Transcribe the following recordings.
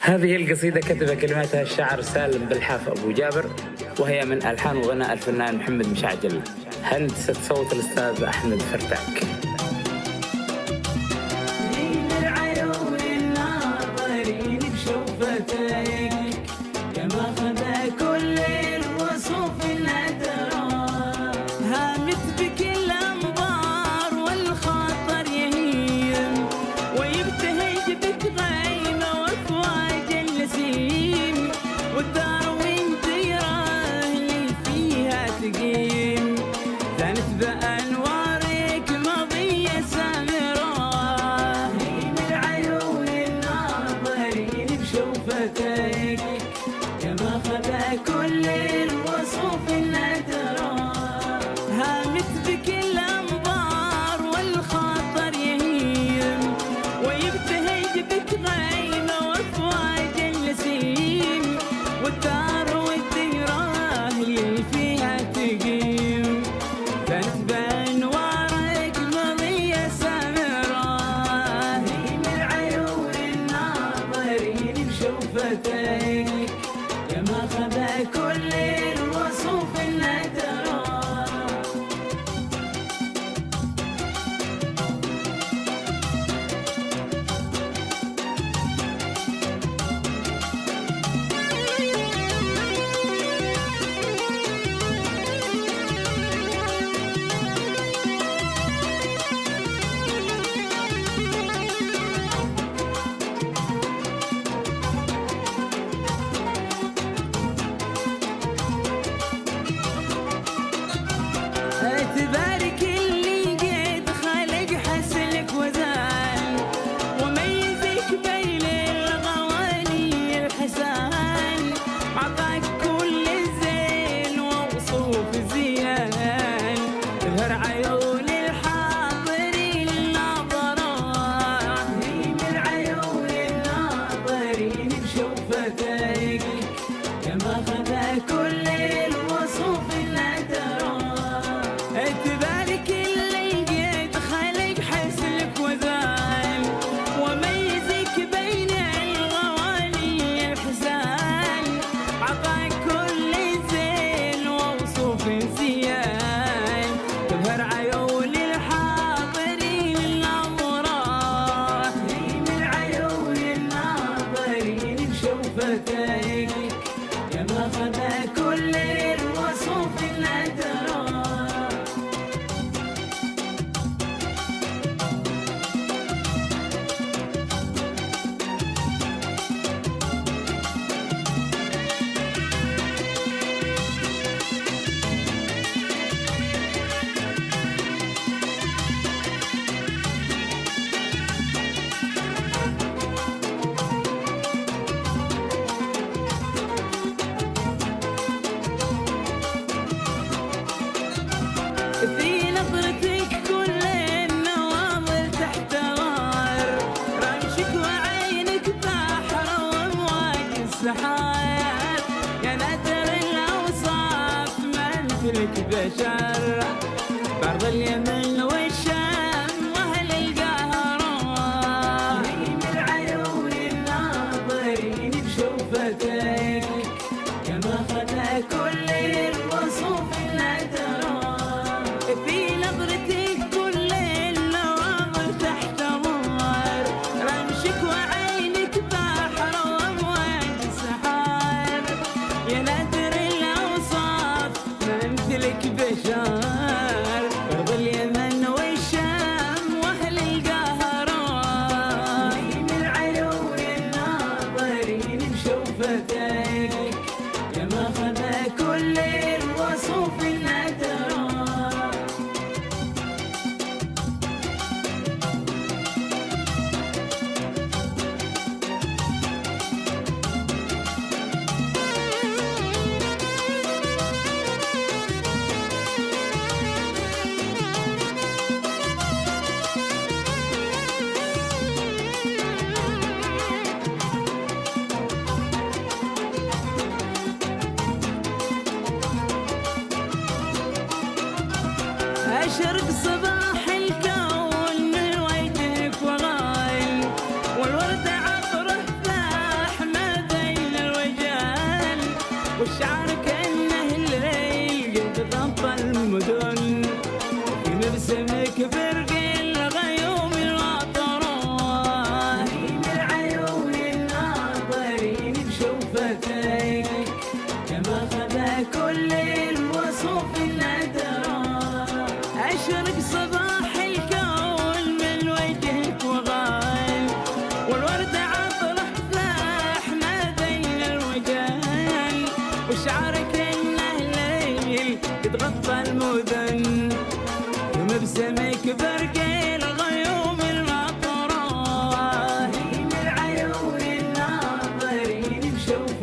هذه القصيدة كتب كلماتها الشاعر سالم بالحاف أبو جابر، وهي من ألحان وغناء الفنان محمد مشعجل، هندسة صوت الأستاذ أحمد فرتاك. بشر بعرض اليمن والشام واهل القاهرة، نجم العيون الناظرين بشوفتك كما خذا كل الوصوف النادرة، في نظرتك كل النواظر تحتضر، رمشك وعينك بحر وامواج سحاب، يا نادر الاوصاف ما مثلك بشر، أرض اليمن والشام وأهل القاهرة، نجم العيون الناظرين بشوفتك كما خذا كل الوصوف النادرة.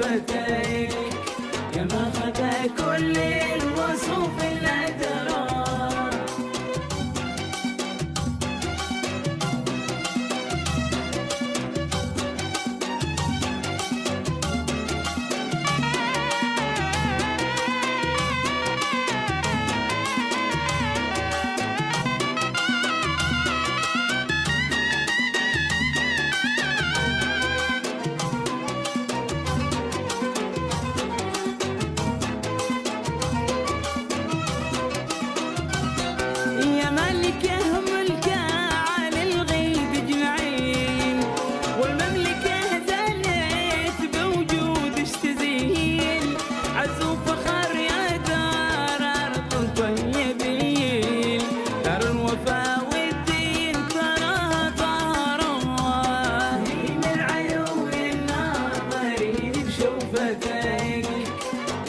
بشوفتك يا ماخذ كل الوصوف اللي ترى.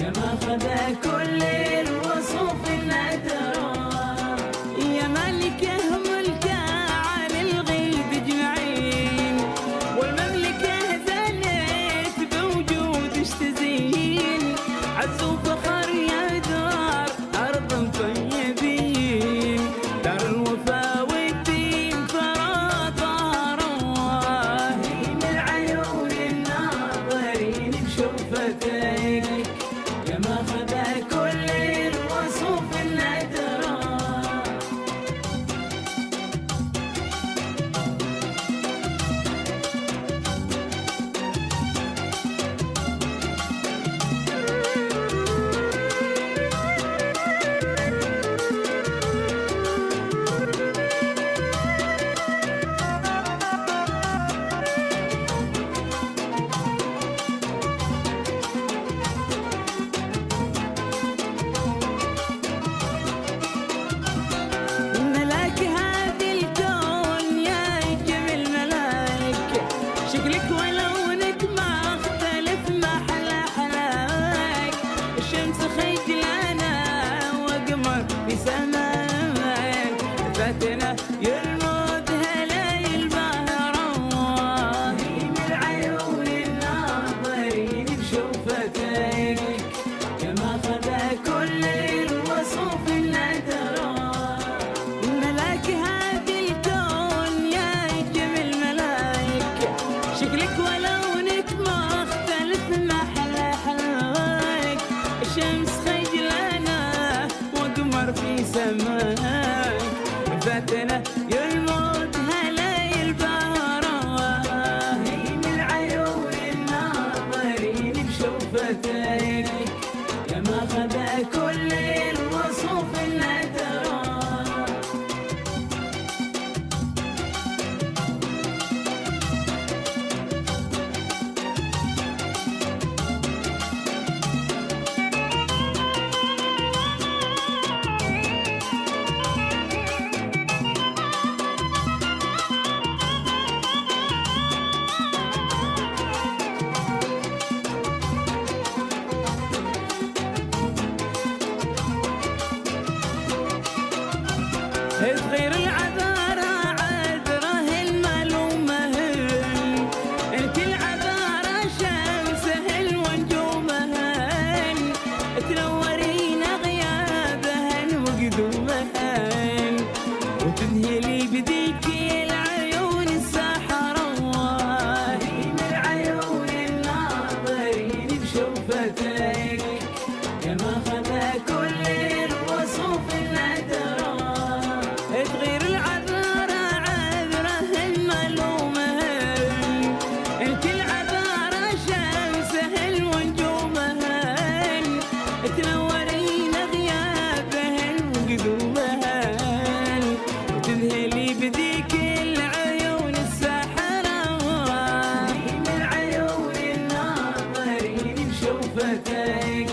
يا ماخذ كل الوصوف اللي ترى. يا ملكه ملكه على الغيب اجمعين والمملكه زالت بوجودش تزين. عز وفخر يا دار ارض طيبين دار الوفا والدين فرا طهر الله. من العيون الناظرين بشوفتك يا ماخذ كل الوصوف اللي ترى. شكلك ولونك ما اختلف ما حلا حلاك. الشمس خجلانة وقمر في سماك فاتنا يرمد هلايل بهران. من العيون الناظرين بشوفتك يا ماخذ كل الوصوف اللي ترى. ملاك هذا الكون يا جميل ملاك شكلك ولونك ما اختلف ما حلا حلاك. الشمس خجلانة وقمر في سماك فاتنا يلمد هلايل بهران. من العيون الناظرين بشوفتك يا ماخذ كل الوصوف اللي ترى. صغير العذارى عذره الملومه الكل عذارى شمسه الونجومه تنورين غيابه وقدومه وتذهلي بديك العيون الساحره. من العيون الناظرين بشوفتك يا ماخذ كل الوصوف اللي ترى. تغير العذارى عذره الملومه الكل عذارى شمسه الونجومه تنورين غيابه وقدومه وتذهلي بديك العيون الساحره. من العيون الناظرين بشوفتك